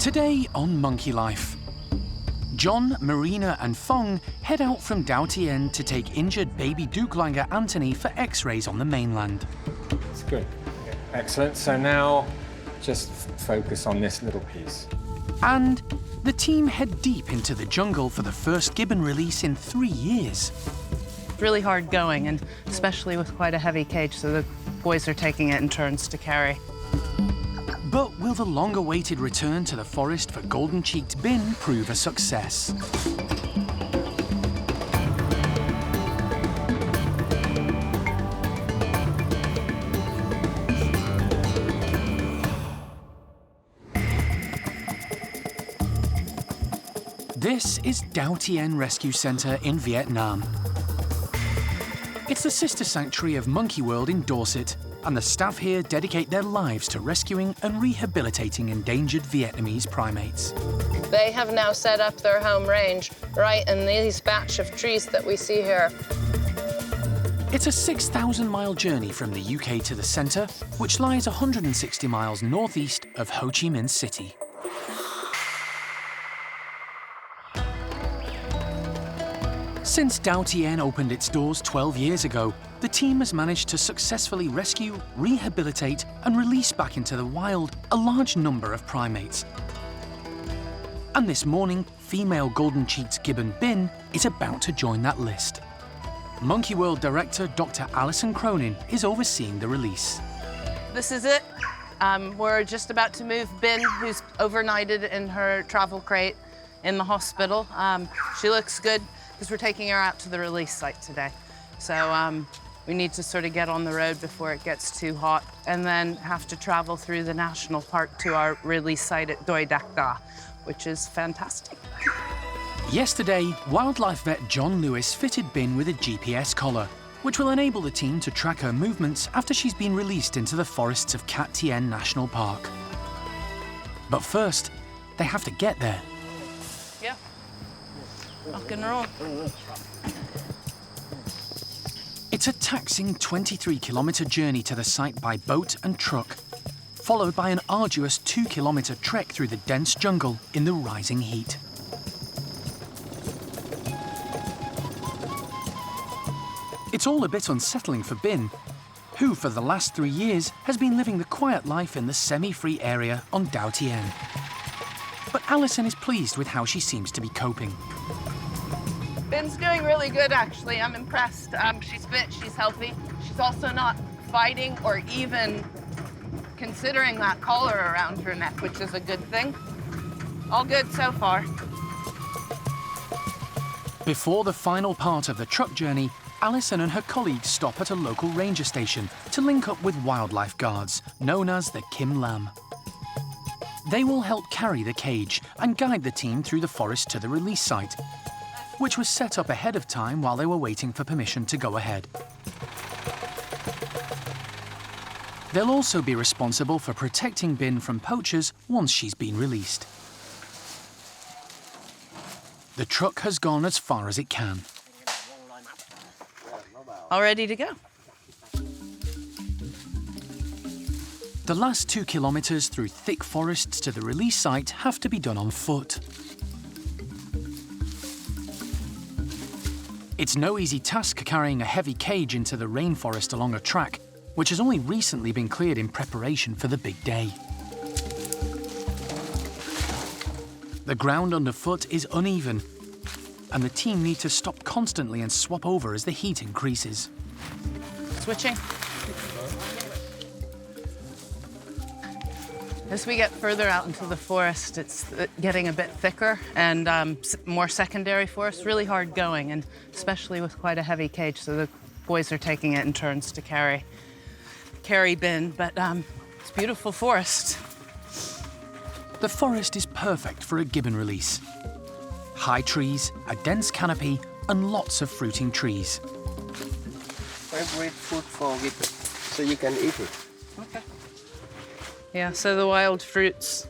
Today on Monkey Life, John, Marina and Fong head out from Dao Tien to take injured baby Dukelanger Anthony for x-rays on the mainland. It's good. Excellent. So now just focus on this little piece. And the team head deep into the jungle for the first Gibbon release in 3 years. It's really hard going, and especially with quite a heavy cage, so the boys are taking it in turns to carry. But will the long-awaited return to the forest for golden-cheeked Bin prove a success? This is Dao Tien Rescue Center in Vietnam. It's the sister sanctuary of Monkey World in Dorset, and the staff here dedicate their lives to rescuing and rehabilitating endangered Vietnamese primates. They have now set up their home range right in these batch of trees that we see here. It's a 6,000-mile journey from the UK to the centre, which lies 160 miles northeast of Ho Chi Minh City. Since Dao Tien opened its doors 12 years ago, the team has managed to successfully rescue, rehabilitate and release back into the wild a large number of primates. And this morning, female golden-cheeked Gibbon Bin is about to join that list. Monkey World Director Dr. Alison Cronin is overseeing the release. This is it. We're just about to move Bin, who's overnighted in her travel crate in the hospital. She looks good, because we're taking her out to the release site today. So we need to sort of get on the road before it gets too hot, and then have to travel through the national park to our release site at Doi Dak Da, which is fantastic. Yesterday, wildlife vet John Lewis fitted Bin with a GPS collar, which will enable the team to track her movements after she's been released into the forests of Cat Tien National Park. But first, they have to get there. Yeah. Rock and roll. It's a taxing 23-kilometre journey to the site by boat and truck, followed by an arduous 2-kilometre trek through the dense jungle in the rising heat. It's all a bit unsettling for Bin, who for the last 3 years has been living the quiet life in the semi-free area on Dao Tien. But Alison is pleased with how she seems to be coping. Bin's doing really good, actually. I'm impressed. She's fit, she's healthy. She's also not fighting or even considering that collar around her neck, which is a good thing. All good so far. Before the final part of the truck journey, Alison and her colleagues stop at a local ranger station to link up with wildlife guards, known as the Kim Lam. They will help carry the cage and guide the team through the forest to the release site, which was set up ahead of time while they were waiting for permission to go ahead. They'll also be responsible for protecting Bin from poachers once she's been released. The truck has gone as far as it can. All ready to go. The last 2 kilometres through thick forests to the release site have to be done on foot. It's no easy task carrying a heavy cage into the rainforest along a track, which has only recently been cleared in preparation for the big day. The ground underfoot is uneven, and the team need to stop constantly and swap over as the heat increases. Switching. As we get further out into the forest, it's getting a bit thicker and more secondary forest, really hard going, and especially with quite a heavy cage, so the boys are taking it in turns to carry Bin, but it's beautiful forest. The forest is perfect for a Gibbon release. High trees, a dense canopy, and lots of fruiting trees. Favorite food for Gibbon, so you can eat it. Okay. Yeah, so the wild fruits.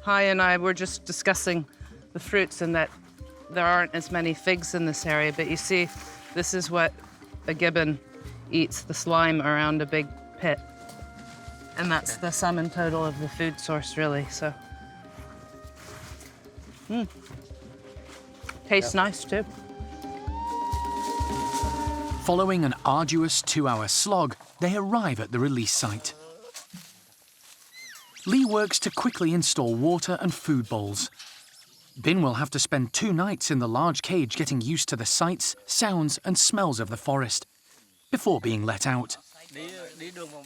Hai and I were just discussing the fruits and that there aren't as many figs in this area, but you see, this is what a gibbon eats, the slime around a big pit. And that's the sum and total of the food source, really, so. Tastes nice too. Following an arduous 2-hour slog, they arrive at the release site. Lee works to quickly install water and food bowls. Bin will have to spend 2 nights in the large cage getting used to the sights, sounds and smells of the forest before being let out.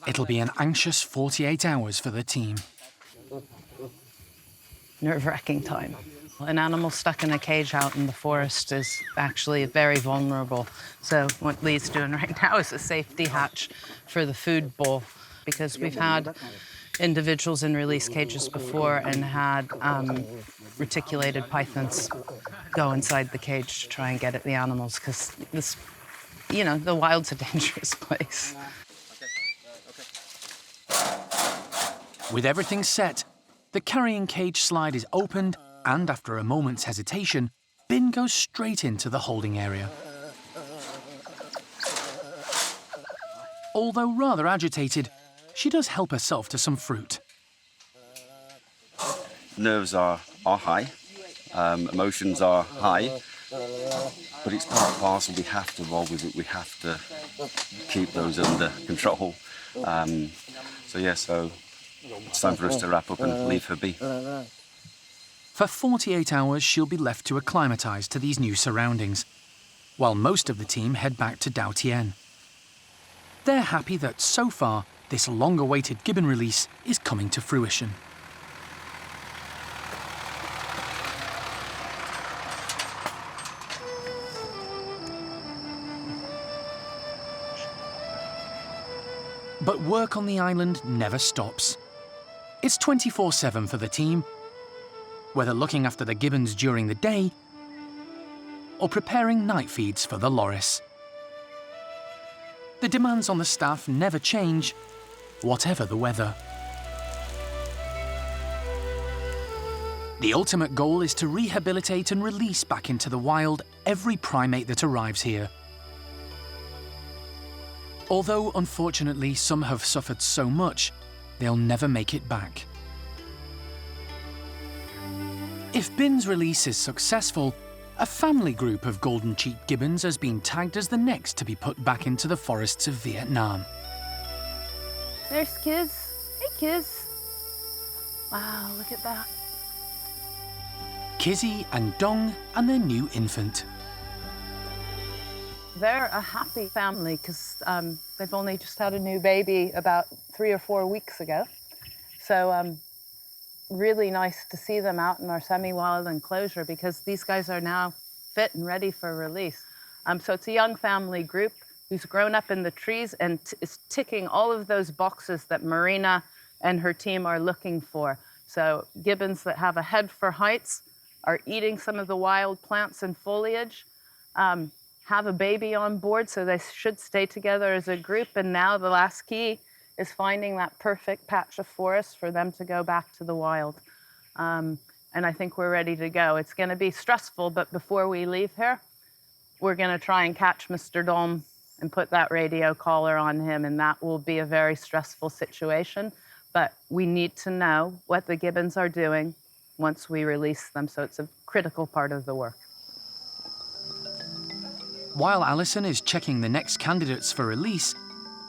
It'll be an anxious 48 hours for the team. Nerve-wracking time. An animal stuck in a cage out in the forest is actually very vulnerable. So what Lee's doing right now is a safety hatch for the food bowl, because we've had individuals in release cages before and had reticulated pythons go inside the cage to try and get at the animals, because this, you know, the wild's a dangerous place. With everything set, the carrying cage slide is opened, and after a moment's hesitation, Bin goes straight into the holding area. Although rather agitated, she does help herself to some fruit. Nerves are high, emotions are high, but it's part and parcel. We have to roll with it. We have to keep those under control. So it's time for us to wrap up and leave her be. For 48 hours, she'll be left to acclimatise to these new surroundings, while most of the team head back to Dautien. They're happy that, so far, this long-awaited gibbon release is coming to fruition. But work on the island never stops. It's 24/7 for the team, whether looking after the gibbons during the day or preparing night feeds for the loris. The demands on the staff never change, whatever the weather. The ultimate goal is to rehabilitate and release back into the wild every primate that arrives here. Although, unfortunately, some have suffered so much, they'll never make it back. If Bin's release is successful, a family group of golden-cheeked gibbons has been tagged as the next to be put back into the forests of Vietnam. There's Kiz. Hey, Kiz. Wow, look at that. Kizzy and Dong and their new infant. They're a happy family because they've only just had a new baby about 3 or 4 weeks ago. So really nice to see them out in our semi-wild enclosure, because these guys are now fit and ready for release. So it's a young family group who's grown up in the trees and is ticking all of those boxes that Marina and her team are looking for. So gibbons that have a head for heights are eating some of the wild plants and foliage, have a baby on board, so they should stay together as a group. And now the last key is finding that perfect patch of forest for them to go back to the wild. And I think we're ready to go. It's going to be stressful, but before we leave here, we're going to try and catch Mr. Dom and put that radio collar on him, and that will be a very stressful situation. But we need to know what the gibbons are doing once we release them, so it's a critical part of the work. While Alison is checking the next candidates for release,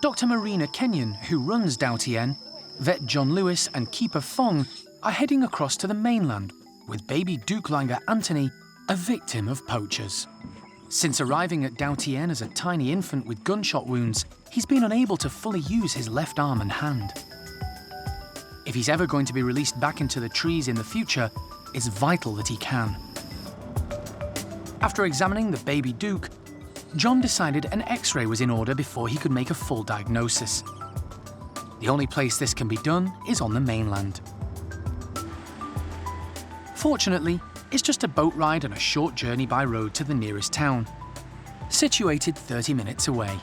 Dr. Marina Kenyon, who runs Dautien, Vet John Lewis and Keeper Fong are heading across to the mainland with baby Duke-Langer Anthony, a victim of poachers. Since arriving at Dautien as a tiny infant with gunshot wounds, he's been unable to fully use his left arm and hand. If he's ever going to be released back into the trees in the future, it's vital that he can. After examining the baby Duke, John decided an X-ray was in order before he could make a full diagnosis. The only place this can be done is on the mainland. Fortunately, it's just a boat ride and a short journey by road to the nearest town, situated 30 minutes away.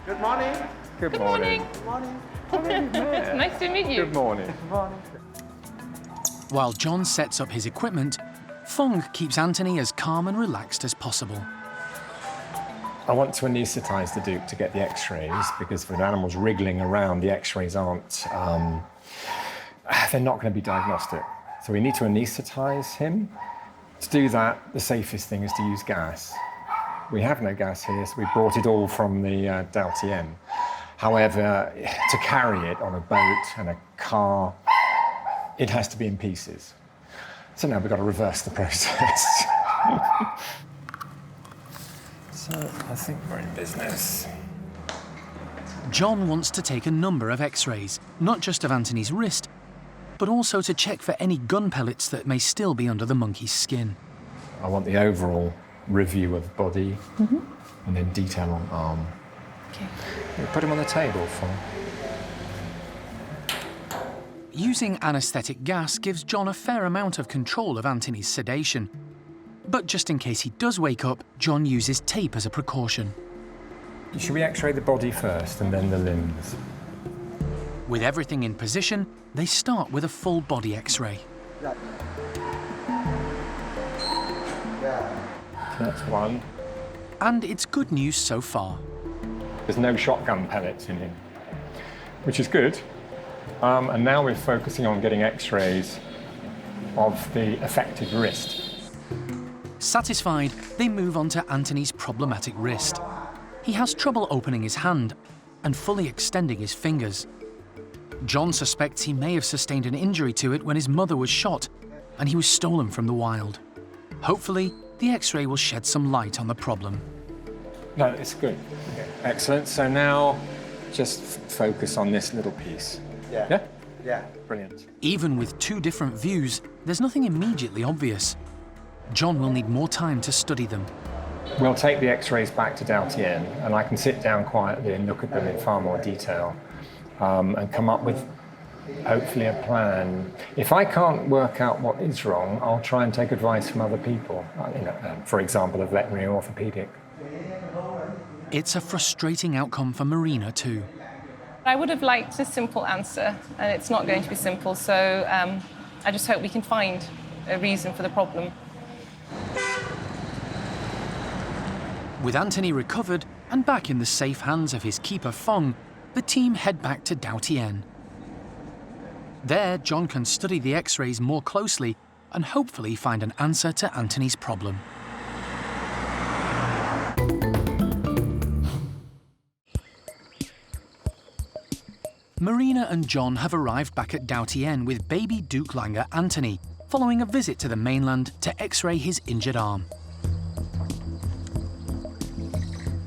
Good morning. Good morning. Good morning. Nice to meet you. Good morning. While John sets up his equipment, Fong keeps Anthony as calm and relaxed as possible. I want to anaesthetize the Duke to get the X-rays, because if an animal's wriggling around, the X-rays aren't, they're not going to be diagnostic. So we need to anaesthetize him To do that, the safest thing is to use gas. We have no gas here, so we brought it all from the Doutienne. However, to carry it on a boat and a car, it has to be in pieces. So now we've got to reverse the process. So I think we're in business. John wants to take a number of x-rays, not just of Anthony's wrist, but also to check for any gun pellets that may still be under the monkey's skin. I want the overall review of body and then detail on arm. Okay. We'll put him on the table for me. Using anaesthetic gas gives John a fair amount of control of Anthony's sedation. But just in case he does wake up, John uses tape as a precaution. Should we x-ray the body first and then the limbs? With everything in position, they start with a full body x-ray. That's one. And it's good news so far. There's no shotgun pellets in him, which is good. And now we're focusing on getting x-rays of the affected wrist. Satisfied, they move on to Anthony's problematic wrist. He has trouble opening his hand and fully extending his fingers. John suspects he may have sustained an injury to it when his mother was shot and he was stolen from the wild. Hopefully, the x-ray will shed some light on the problem. No, it's good. Okay. Excellent. So now just focus on this little piece. Yeah? Yeah. Brilliant. Even with two different views, there's nothing immediately obvious. John will need more time to study them. We'll take the x-rays back to Doutienne and I can sit down quietly and look at them in far more detail and come up with, hopefully, a plan. If I can't work out what is wrong, I'll try and take advice from other people, for example, a veterinary orthopedic. It's a frustrating outcome for Marina too. I would have liked a simple answer, and it's not going to be simple, so I just hope we can find a reason for the problem. With Anthony recovered and back in the safe hands of his keeper Fong, the team head back to Doutienne. There, John can study the x-rays more closely and hopefully find an answer to Anthony's problem. Marina and John have arrived back at Doutienne with baby Duke Langer Anthony, following a visit to the mainland to x-ray his injured arm.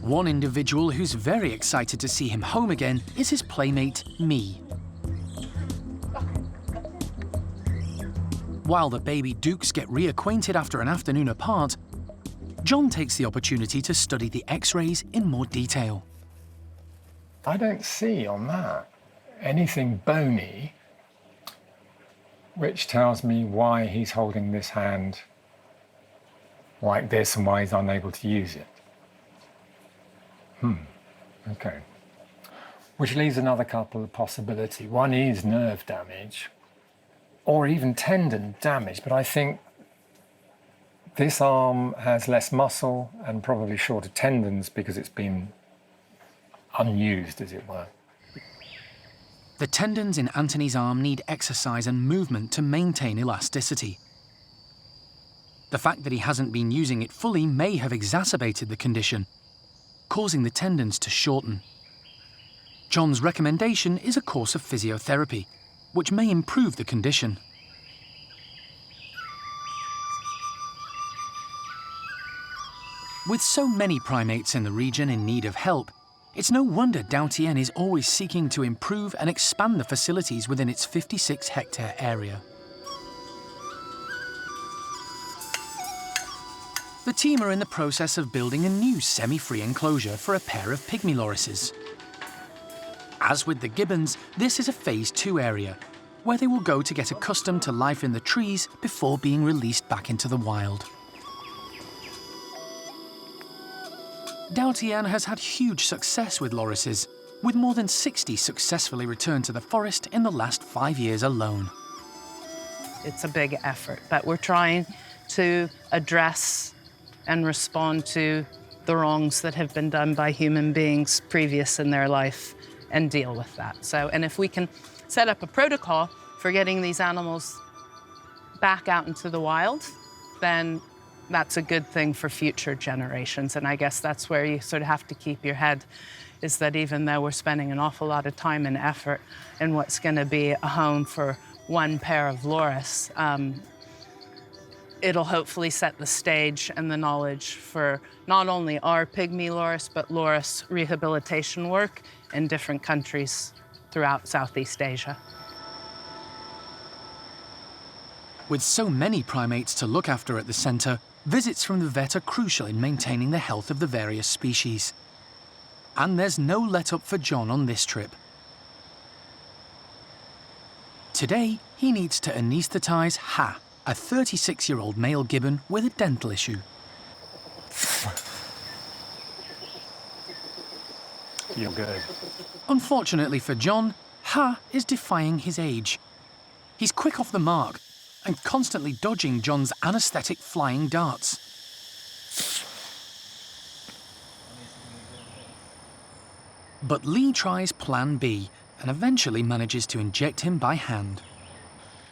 One individual who's very excited to see him home again is his playmate, Me. While the baby Dukes get reacquainted after an afternoon apart, John takes the opportunity to study the x-rays in more detail. I don't see on that anything bony, which tells me why he's holding this hand like this and why he's unable to use it. Okay. Which leaves another couple of possibilities. One is nerve damage, or even tendon damage, but I think this arm has less muscle and probably shorter tendons because it's been unused, as it were. The tendons in Anthony's arm need exercise and movement to maintain elasticity. The fact that he hasn't been using it fully may have exacerbated the condition, causing the tendons to shorten. John's recommendation is a course of physiotherapy, which may improve the condition. With so many primates in the region in need of help, it's no wonder Doutienne is always seeking to improve and expand the facilities within its 56-hectare area. The team are in the process of building a new semi-free enclosure for a pair of pygmy lorises. As with the gibbons, this is a Phase 2 area, where they will go to get accustomed to life in the trees before being released back into the wild. Doutienne has had huge success with lorises, with more than 60 successfully returned to the forest in the last 5 years alone. It's a big effort, but we're trying to address and respond to the wrongs that have been done by human beings previous in their life and deal with that. So, and if we can set up a protocol for getting these animals back out into the wild, then that's a good thing for future generations. And I guess that's where you sort of have to keep your head, is that even though we're spending an awful lot of time and effort in what's going to be a home for one pair of loris, it'll hopefully set the stage and the knowledge for not only our pygmy loris, but loris rehabilitation work in different countries throughout Southeast Asia. With so many primates to look after at the centre, visits from the vet are crucial in maintaining the health of the various species. And there's no let-up for John on this trip. Today, he needs to anaesthetise Ha, a 36-year-old male gibbon with a dental issue. You're good. Unfortunately for John, Ha is defying his age. He's quick off the mark and constantly dodging John's anaesthetic flying darts. But Lee tries Plan B and eventually manages to inject him by hand.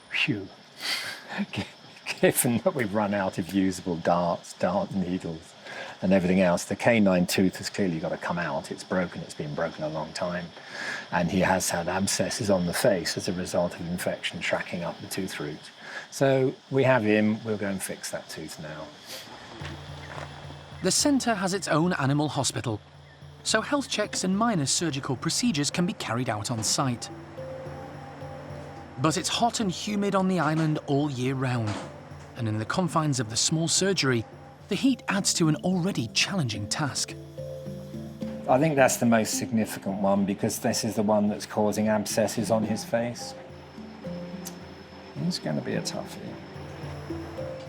Phew. Given that we've run out of usable darts, dart needles, and everything else, the canine tooth has clearly got to come out. It's broken, it's been broken a long time. And he has had abscesses on the face as a result of infection tracking up the tooth root. So we have him, we'll go and fix that tooth now. The centre has its own animal hospital, so health checks and minor surgical procedures can be carried out on site. But it's hot and humid on the island all year round, and in the confines of the small surgery, the heat adds to an already challenging task. I think that's the most significant one because this is the one that's causing abscesses on his face. It's going to be a toughie.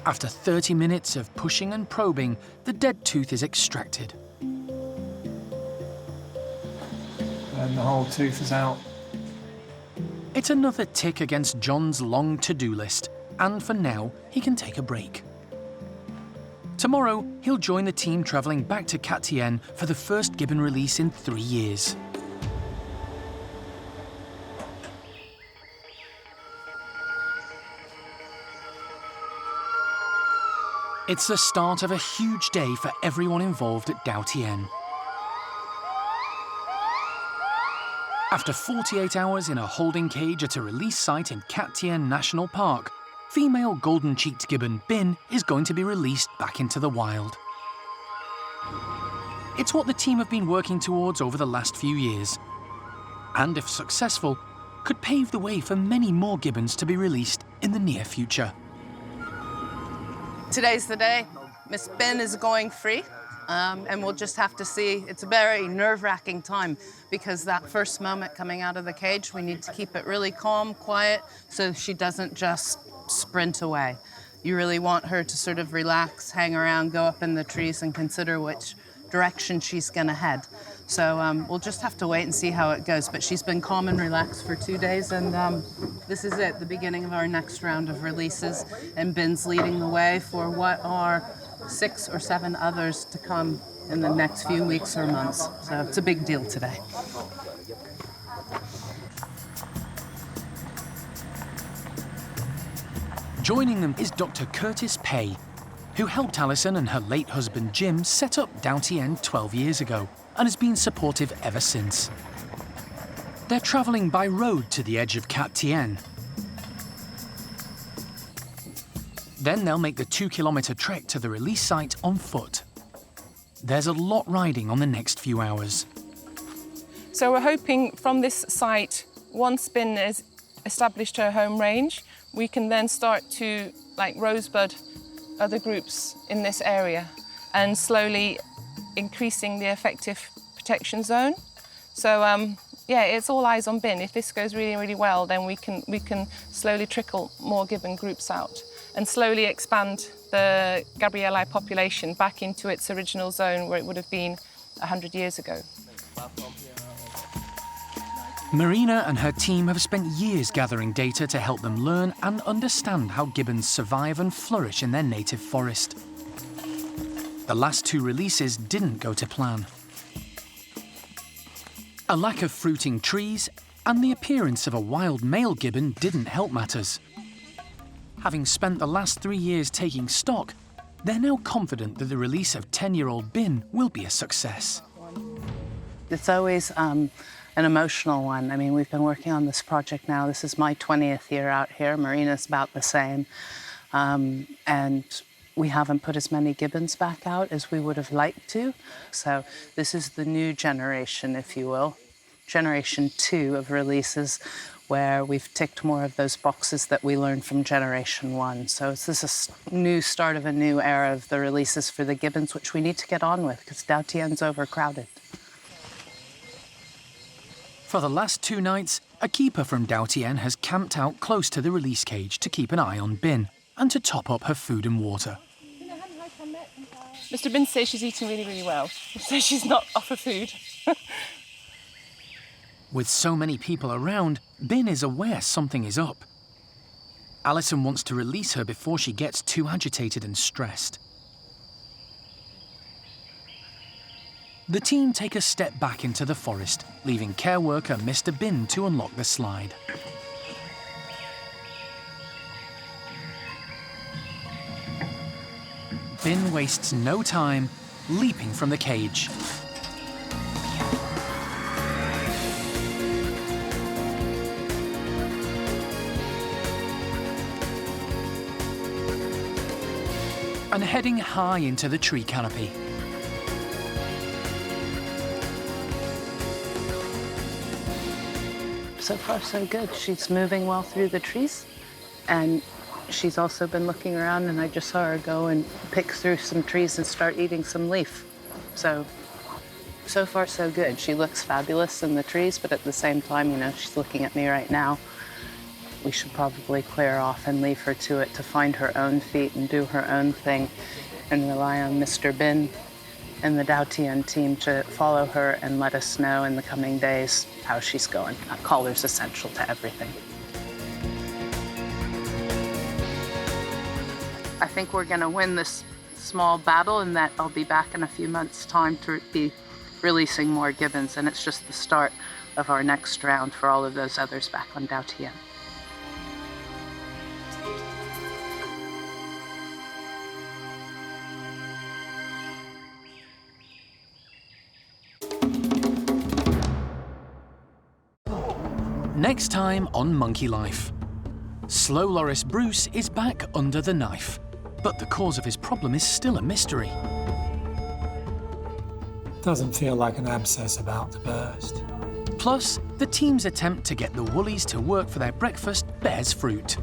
After 30 minutes of pushing and probing, the dead tooth is extracted. And the whole tooth is out. It's another tick against John's long to-do list, and for now, he can take a break. Tomorrow, he'll join the team travelling back to Cat Tien for the first gibbon release in 3 years. It's the start of a huge day for everyone involved at Dao Tien. After 48 hours in a holding cage at a release site in Cat Tien National Park, female golden-cheeked gibbon Bin is going to be released back into the wild. It's what the team have been working towards over the last few years, and if successful, could pave the way for many more gibbons to be released in the near future. Today's the day. Miss Bin is going free, and we'll just have to see. It's a very nerve-wracking time because that first moment coming out of the cage, we need to keep it really calm, quiet, so she doesn't just sprint away. You really want her to sort of relax, hang around, go up in the trees and consider which direction she's gonna head. So we'll just have to wait and see how it goes. But she's been calm and relaxed for 2 days, and this is it, the beginning of our next round of releases. And Bin's leading the way for what are 6 or 7 others to come in the next few weeks or months. So it's a big deal today. Joining them is Dr. Curtis Pay, who helped Alison and her late husband Jim set up Dao Tien 12 years ago and has been supportive ever since. They're travelling by road to the edge of Cat Tien. Then they'll make the 2-kilometre trek to the release site on foot. There's a lot riding on the next few hours. So we're hoping from this site, once Bin has established her home range, we can then start to rosebud other groups in this area and slowly increasing the effective protection zone. So yeah, it's all eyes on Bin. If this goes really, really well, then we can slowly trickle more gibbon groups out and slowly expand the Gabrieli population back into its original zone where it would have been 100 years ago. Marina and her team have spent years gathering data to help them learn and understand how gibbons survive and flourish in their native forest. The last 2 releases didn't go to plan. A lack of fruiting trees and the appearance of a wild male gibbon didn't help matters. Having spent the last 3 years taking stock, they're now confident that the release of 10-year-old Bin will be a success. It's always an emotional one. I mean, we've been working on this project now. This is my 20th year out here. Marina's about the same. And we haven't put as many gibbons back out as we would have liked to. So this is the new generation, if you will. Generation 2 of releases, where we've ticked more of those boxes that we learned from Generation 1. So this is a new start of a new era of the releases for the gibbons, which we need to get on with because Dautien's overcrowded. For the last 2 nights, a keeper from Dautien has camped out close to the release cage to keep an eye on Bin and to top up her food and water. Mr. Bin says she's eating really, really well. He says she's not off her food. With so many people around, Bin is aware something is up. Alison wants to release her before she gets too agitated and stressed. The team take a step back into the forest, leaving care worker Mr. Bin to unlock the slide. Bin wastes no time, leaping from the cage. And heading high into the tree canopy. So far, so good. She's moving well through the trees, and she's also been looking around, and I just saw her go and pick through some trees and start eating some leaf. So far, so good. She looks fabulous in the trees, but at the same time, you know, she's looking at me right now. We should probably clear off and leave her to it to find her own feet and do her own thing and rely on Mr. Bin and the Dautien team to follow her and let us know in the coming days how she's going. That collar's essential to everything. I think we're gonna win this small battle and that I'll be back in a few months' time to be releasing more gibbons, and it's just the start of our next round for all of those others back on Dautien. Next time on Monkey Life. Slow Loris Bruce is back under the knife, but the cause of his problem is still a mystery. Doesn't feel like an abscess about to burst. Plus, the team's attempt to get the woolies to work for their breakfast bears fruit.